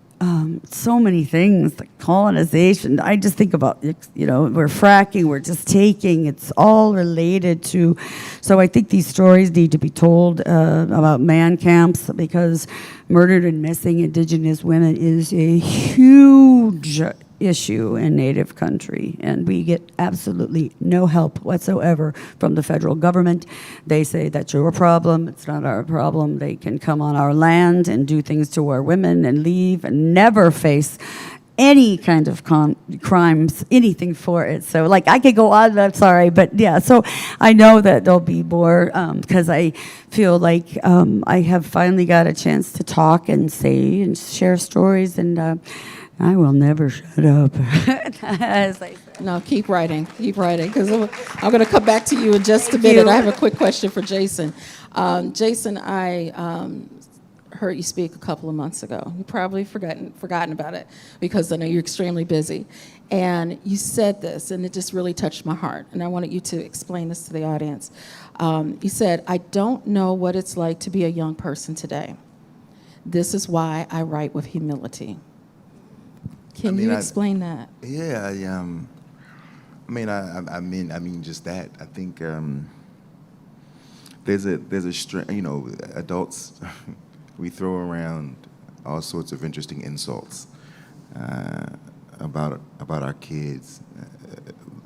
[SPEAKER 3] so many things, like colonization, I just think about, we're fracking, we're just taking, it's all related to, so I think these stories need to be told about man camps, because murdered and missing Indigenous women is a huge issue in Native country, and we get absolutely no help whatsoever from the federal government. They say that's your problem, it's not our problem. They can come on our land and do things to our women and leave and never face any kind of crimes, anything for it. So, like, I could go on, I'm sorry, but yeah, so I know that there'll be more, because I feel like I have finally got a chance to talk and say and share stories, and I will never shut up. As I said.
[SPEAKER 1] No, keep writing, because I'm going to come back to you in just a minute. I have a quick question for Jason. Jason, I heard you speak a couple of months ago. You probably forgotten about it, because I know you're extremely busy. And you said this, and it just really touched my heart. And I wanted you to explain this to the audience. You said, I don't know what it's like to be a young person today. This is why I write with humility. Can you explain that?
[SPEAKER 4] Yeah, I mean just that. I think there's a strength. Adults, we throw around all sorts of interesting insults about our kids.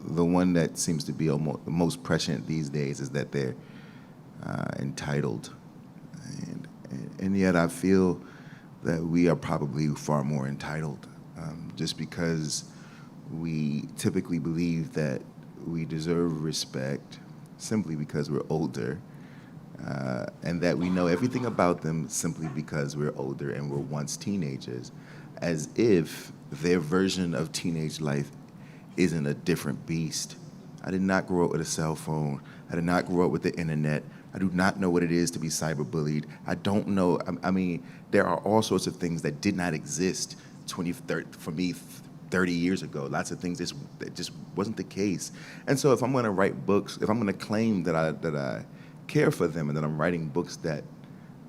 [SPEAKER 4] The one that seems to be almost the most prescient these days is that they're entitled, and yet I feel that we are probably far more entitled. Just because we typically believe that we deserve respect simply because we're older, and that we know everything about them simply because we're older and were once teenagers, as if their version of teenage life isn't a different beast. I did not grow up with a cell phone. I did not grow up with the internet. I do not know what it is to be cyberbullied. I don't know. I mean, there are all sorts of things that did not exist 30 years ago. Lots of things that just wasn't the case. And so if I'm going to write books, if I'm going to claim that I care for them and that I'm writing books that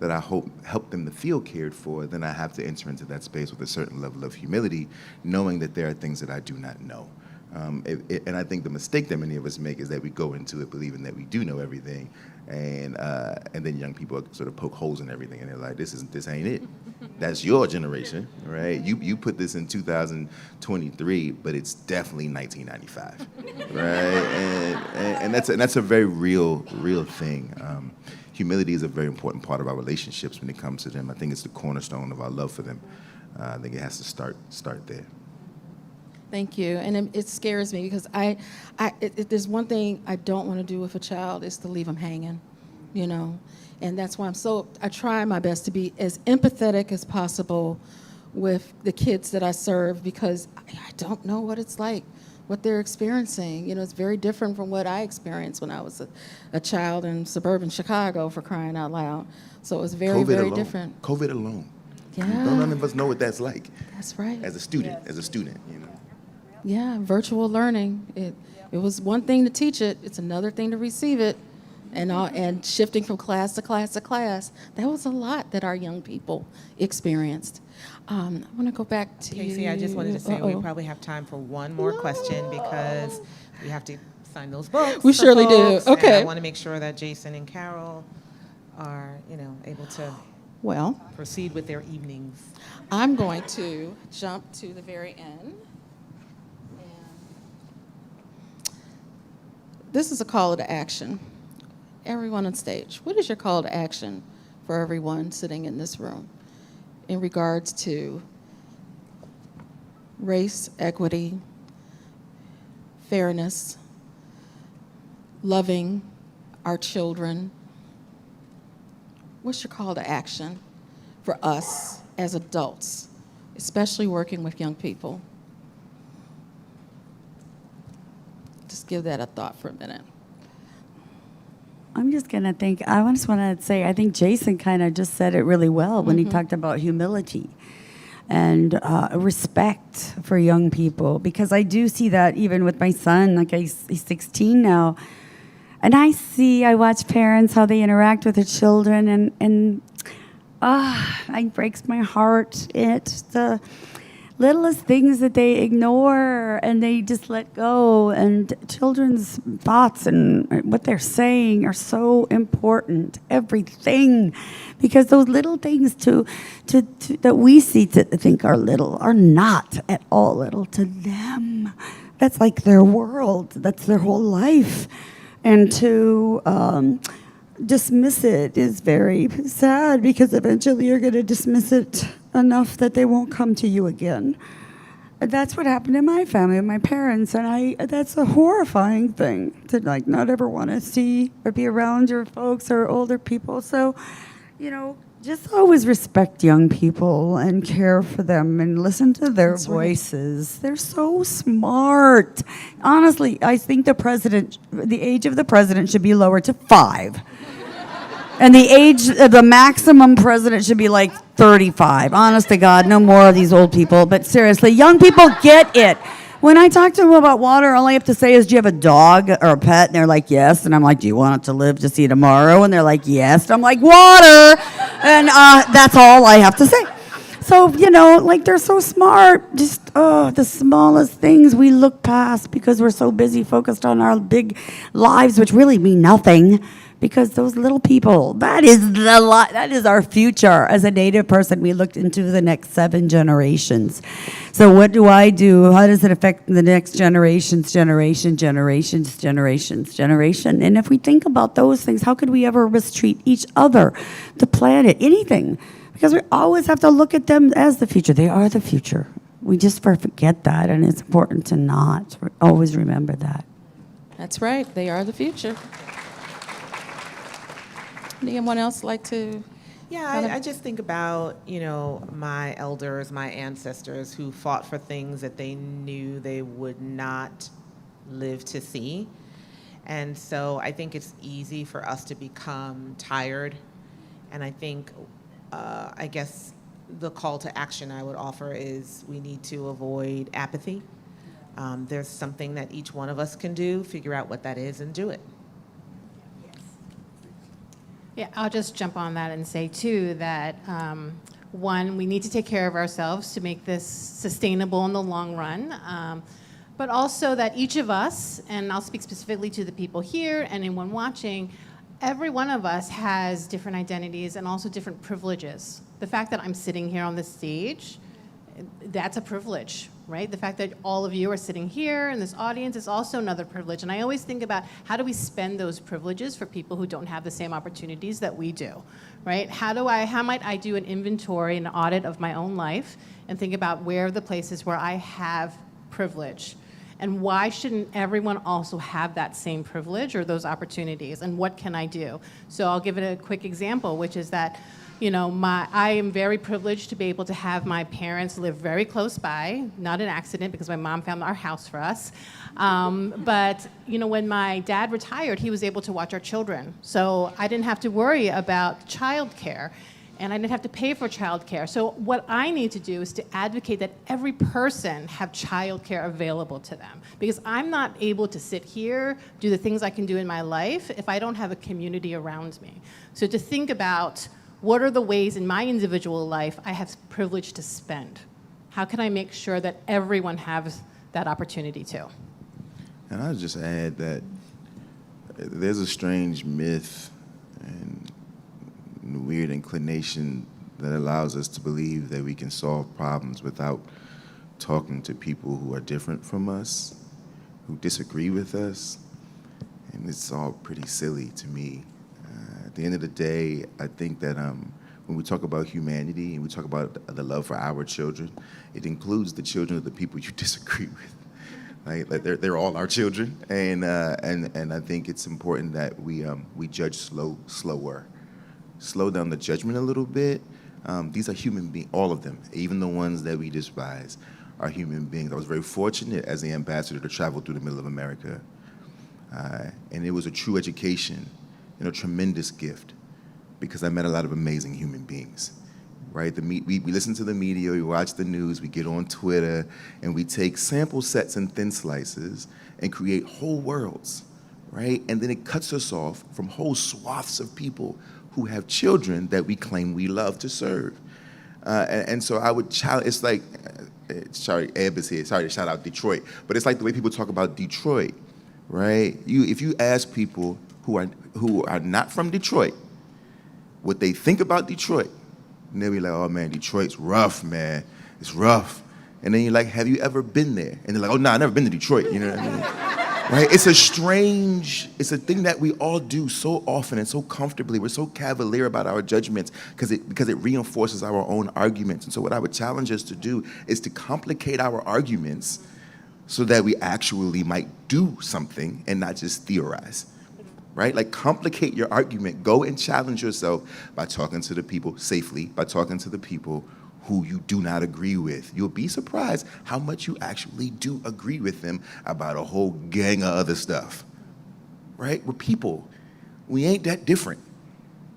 [SPEAKER 4] I hope help them to feel cared for, then I have to enter into that space with a certain level of humility, knowing that there are things that I do not know. And I think the mistake that many of us make is that we go into it believing that we do know everything, and then young people sort of poke holes in everything, and they're like, this ain't it. That's your generation, right? You put this in 2023, but it's definitely 1995, right? And that's a very real thing. Humility is a very important part of our relationships when it comes to them. I think it's the cornerstone of our love for them. I think it has to start there.
[SPEAKER 1] Thank you. And it scares me, because there's one thing I don't want to do with a child, is to leave them hanging, And that's why I try my best to be as empathetic as possible with the kids that I serve, because I don't know what it's like, what they're experiencing. It's very different from what I experienced when I was a child in suburban Chicago, for crying out loud. So it was very, very different.
[SPEAKER 4] COVID alone.
[SPEAKER 1] Yeah.
[SPEAKER 4] None of us know what that's like.
[SPEAKER 1] That's right.
[SPEAKER 4] As a student.
[SPEAKER 1] Yeah, virtual learning. It was one thing to teach it, it's another thing to receive it. and shifting from class to class to class. That was a lot that our young people experienced. I want to go back to
[SPEAKER 2] Casey, I just wanted to say we
[SPEAKER 1] Uh-oh.
[SPEAKER 2] probably have time for one more question because we have to sign those books.
[SPEAKER 1] We
[SPEAKER 2] for
[SPEAKER 1] surely do.
[SPEAKER 2] folks, and
[SPEAKER 1] Okay.
[SPEAKER 2] I want to make sure that Jason and Carol are, able to
[SPEAKER 1] Well,
[SPEAKER 2] proceed with their evenings.
[SPEAKER 1] I'm going to jump to the very end. This is a call to action. Everyone on stage, what is your call to action for everyone sitting in this room in regards to race, equity, fairness, loving our children? What's your call to action for us as adults, especially working with young people? Just give that a thought for a minute.
[SPEAKER 3] I'm just going to think, I just want to say, I think Jason kind of just said it really well when he talked about humility and respect for young people, because I do see that even with my son, like he's 16 now, and I watch parents, how they interact with their children, and it breaks my heart. It's the littlest things that they ignore and they just let go. And children's thoughts and what they're saying are so important. Everything, because those little things that we see to think are little are not at all little to them. That's like their world. That's their whole life. And to dismiss it is very sad, because eventually you're going to dismiss it enough that they won't come to you again. That's what happened in my family, with my parents, and that's a horrifying thing to not ever want to see or be around your folks or older people. So, just always respect young people and care for them and listen to their voices. They're so smart. Honestly, I think the age of the president should be lowered to 5. And the maximum president should be like 35. Honest to God, no more of these old people. But seriously, young people get it. When I talk to them about water, all I have to say is, do you have a dog or a pet? And they're like, yes. And I'm like, do you want it to live to see tomorrow? And they're like, yes. And I'm like, water. And that's all I have to say. So, they're so smart. Just, the smallest things we look past because we're so busy focused on our big lives, which really mean nothing. Because those little people, that is our future. As a Native person, we looked into the next 7 generations. So what do I do? How does it affect the next generation? And if we think about those things, how could we ever mistreat each other, the planet, anything? Because we always have to look at them as the future. They are the future. We just forget that, and it's important to not always remember that.
[SPEAKER 1] That's right. They are the future. Anyone else like to?
[SPEAKER 2] Yeah, I just think about, my elders, my ancestors who fought for things that they knew they would not live to see. And so I think it's easy for us to become tired. And I think, I guess the call to action I would offer is we need to avoid apathy. There's something that each one of us can do, figure out what that is and do it.
[SPEAKER 5] Yeah, I'll just jump on that and say, too, that one, we need to take care of ourselves to make this sustainable in the long run. But also that each of us, and I'll speak specifically to the people here and anyone watching, every one of us has different identities and also different privileges. The fact that I'm sitting here on this stage, that's a privilege, right? The fact that all of you are sitting here in this audience is also another privilege. And I always think about, how do we spend those privileges for people who don't have the same opportunities that we do, right? How might I do an inventory, an audit of my own life and think about where are the places where I have privilege? And why shouldn't everyone also have that same privilege or those opportunities? And what can I do? So I'll give it a quick example, which is that I am very privileged to be able to have my parents live very close by, not an accident because my mom found our house for us. But when my dad retired, he was able to watch our children. So I didn't have to worry about childcare. and I didn't have to pay for childcare. So what I need to do is to advocate that every person have childcare available to them, because I'm not able to sit here, do the things I can do in my life if I don't have a community around me. So to think about what are the ways in my individual life I have privilege to spend? How can I make sure that everyone has that opportunity too?
[SPEAKER 4] And I'll just add that there's a strange myth and weird inclination that allows us to believe that we can solve problems without talking to people who are different from us, who disagree with us. And it's all pretty silly to me. At the end of the day, I think that when we talk about humanity and we talk about the love for our children, it includes the children of the people you disagree with. Right? Like they're all our children, and I think it's important that we judge slower, slow down the judgment a little bit. These are human beings, all of them, even the ones that we despise, are human beings. I was very fortunate as the ambassador to travel through the middle of America, and it was a true education and a tremendous gift because I met a lot of amazing human beings. Right? We listen to the media, we watch the news, we get on Twitter, and we take sample sets and thin slices and create whole worlds, right? And then it cuts us off from whole swaths of people who have children that we claim we love to serve. And so I would challenge, it's like, sorry, Eb is here, sorry to shout out Detroit, but it's like the way people talk about Detroit, right? If you ask people who are not from Detroit what they think about Detroit, and they'll be like, oh man, Detroit's rough, man. It's rough. And then you're like, have you ever been there? And they're like, oh no, I've never been to Detroit, you know what I mean? Right? It's a thing that we all do so often and so comfortably. We're so cavalier about our judgments because it reinforces our own arguments. And so what I would challenge us to do is to complicate our arguments so that we actually might do something and not just theorize. Right? Like complicate your argument. Go and challenge yourself by talking to the people safely, by talking to the people who you do not agree with. You'll be surprised how much you actually do agree with them about a whole gang of other stuff. Right? We're people. We ain't that different,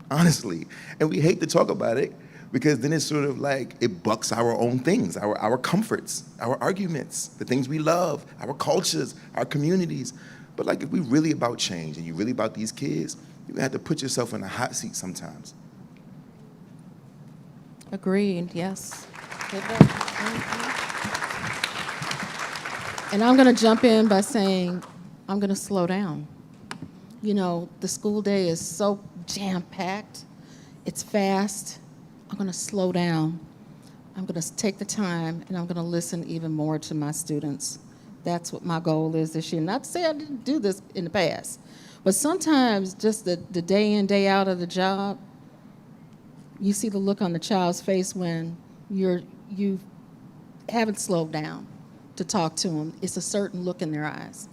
[SPEAKER 4] honestly. And we hate to talk about it because then it's sort of like it bucks our own things, our comforts, our arguments, the things we love, our cultures, our communities. But like if we really about change and you're really about these kids, you have to put yourself in a hot seat sometimes.
[SPEAKER 1] Agreed, yes. And I'm going to jump in by saying I'm going to slow down. You know, the school day is so jam-packed. It's fast. I'm going to slow down. I'm going to take the time, and I'm going to listen even more to my students. That's what my goal is this year. Not to say I didn't do this in the past, but sometimes just the day in, day out of the job, you see the look on the child's face when you haven't slowed down to talk to them. It's a certain look in their eyes.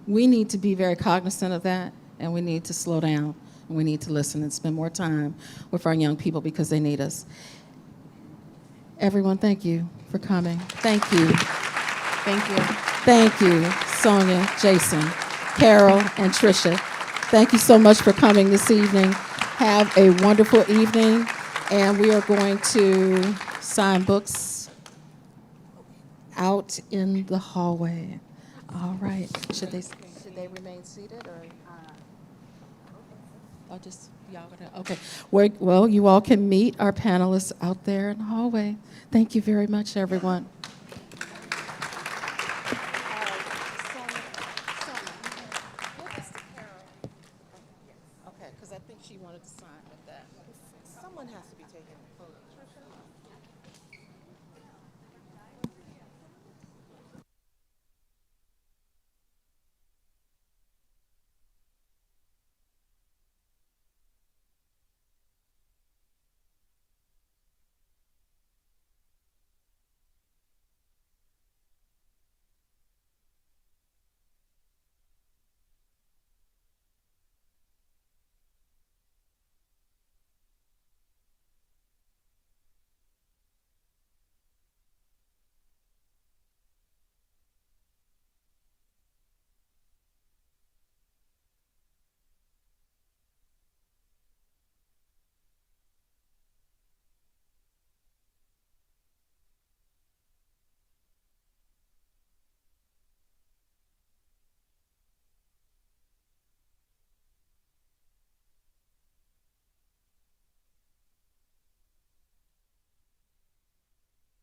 [SPEAKER 1] We need to be very cognizant of that, and we need to slow down, and we need to listen and spend more time with our young people because they need us. Everyone, thank you for coming. Thank you.
[SPEAKER 5] Thank you.
[SPEAKER 1] Thank you, Sonia, Jason, Carol, and Tricia. Thank you so much for coming this evening. Have a wonderful evening, and we are going to sign books out in the hallway. All right. Should they remain seated or just y'all gonna? Okay. Well, you all can meet our panelists out there in the hallway. Thank you very much, everyone. Okay, because I think she wanted to sign with that.
[SPEAKER 2] Someone has to be taking photos.